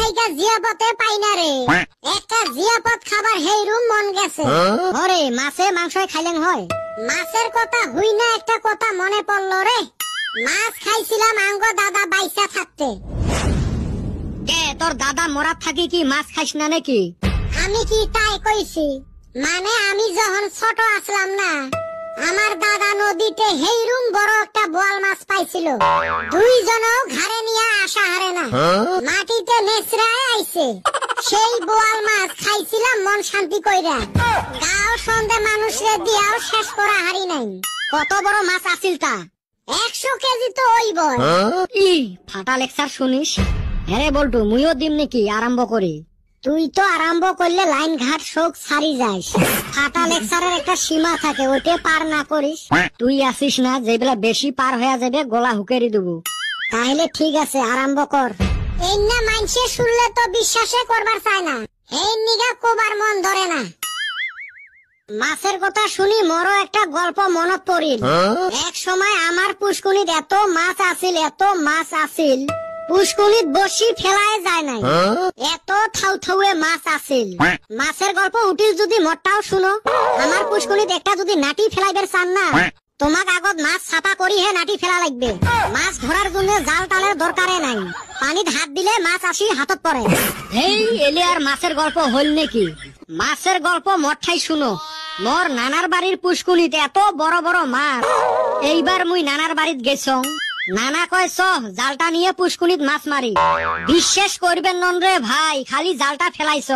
লাইগা জিয়াপতে পাই না রে। একটা জিয়াপত খাবার হেইরুম মন গেছে। ওরে মাছে মাংস খাইলেন হয়। মাছের কথা হুই না একটা কথা মনে পড়লো রে। মাছ খাইছিলাম আঙ্গ দাদা বাইসা থাকতে। কে তোর দাদা মরা থাকি কি মাছ খাইস না নাকি? আমি কি তাই কইছি? মানে আমি যখন ছোট আসলাম না, আমার দাদা নদীতে হেইরুম বড় একটা বোয়াল মাছ পাইছিল। দুইজনও ঘাড়ে নিয়ে আসা হারে না, মাটিতে নেচড়ায় আইছে। সেই বোয়াল মাছ খাইছিলাম মন শান্তি কইরা। গাও সন্ধে মানুষরে দিয়াও শেষ করা হারি নাই। কত বড় মাছ আছিল তা? 100 কেজি তো হইব। ই ফাটা লেকচার শুনিস? হ্যাঁ বলটু, মুইও দিম নাকি আরম্ভ করি? তুই তো আরম্ভ করলে লাইন ঘাট শোক ছাড়ি যাস। ফাটা লেকচারের একটা সীমা থাকে, ওইটা পার না করিস। তুই আসিস না, যেগুলা বেশি পার হয়ে যাবে গলা হুকেরি দেবো। তাহলে ঠিক আছে, আরম্ভ কর। এই না মাইনসে শুনলে তো বিশ্বাসে করবার চায় না, এই নিগা কোবার মন ধরে না। মাছের কথা শুনি মরো একটা গল্প মনত পড়িল। এক সময় আমার পুষ্কুনিত এত মাছ আছিল, পুষ্কুনিত বসি ফেলায় যায় নাই, এত থাউথাউয়ে মাছ আছিল। মাছের গল্প উঠিল যদি মোরটাও শুনো। আমার পুষ্কুনিত একটা যদি নাটি ফেলাইবার চান না, তোমাক আগত মাছ ছাপা করি হে নাটি ফেলা লাগবে। মাছ ধরার জন্য জাল টালের দরকারে নাই, পানিত হাত দিলে মাছ আসি হাতত পড়ে। এই এলে আর মাছের গল্প হল নাকি? মাছের গল্প মোরঠাই শুনো। মোর নানার বাড়ির পুষ্কুনিতে এত বড় বড় মাছ। এইবার মুই নানার বাড়িত গেছং, নানা কয় চ জালটা নিয়ে পুষ্কুনিত মাছ মারি। বিশ্বাস করবেন নন রে ভাই, খালি জালটা ফেলাইছ,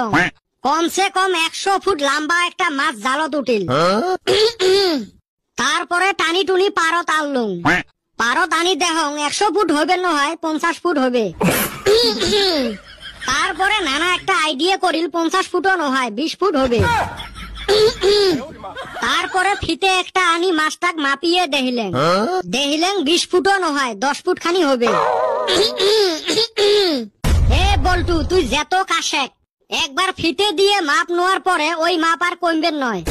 কমসে কম 100 ফুট লম্বা একটা মাছ জালত উঠিল। তারপরে টানি টুনি পারত আনলুম। পারত আনি দেহং 100 ফুট হবে নহয়, 50 ফুট হবে। তারপরে নানা একটা আইডিয়া করিল 50 ফুটও নহয়, 20 ফুট হবে। তারপরে ফিতে একটা আনি মাছটাক মাপিয়ে দেখিলেন 20 ফুটও নহয়, 10 ফুট খানি হবে। হে বল্টু, তুই যেত কাশেক, একবার ফিতে দিয়ে মাপ নেওয়ার পরে ওই মাপ আর কমবেন নয়।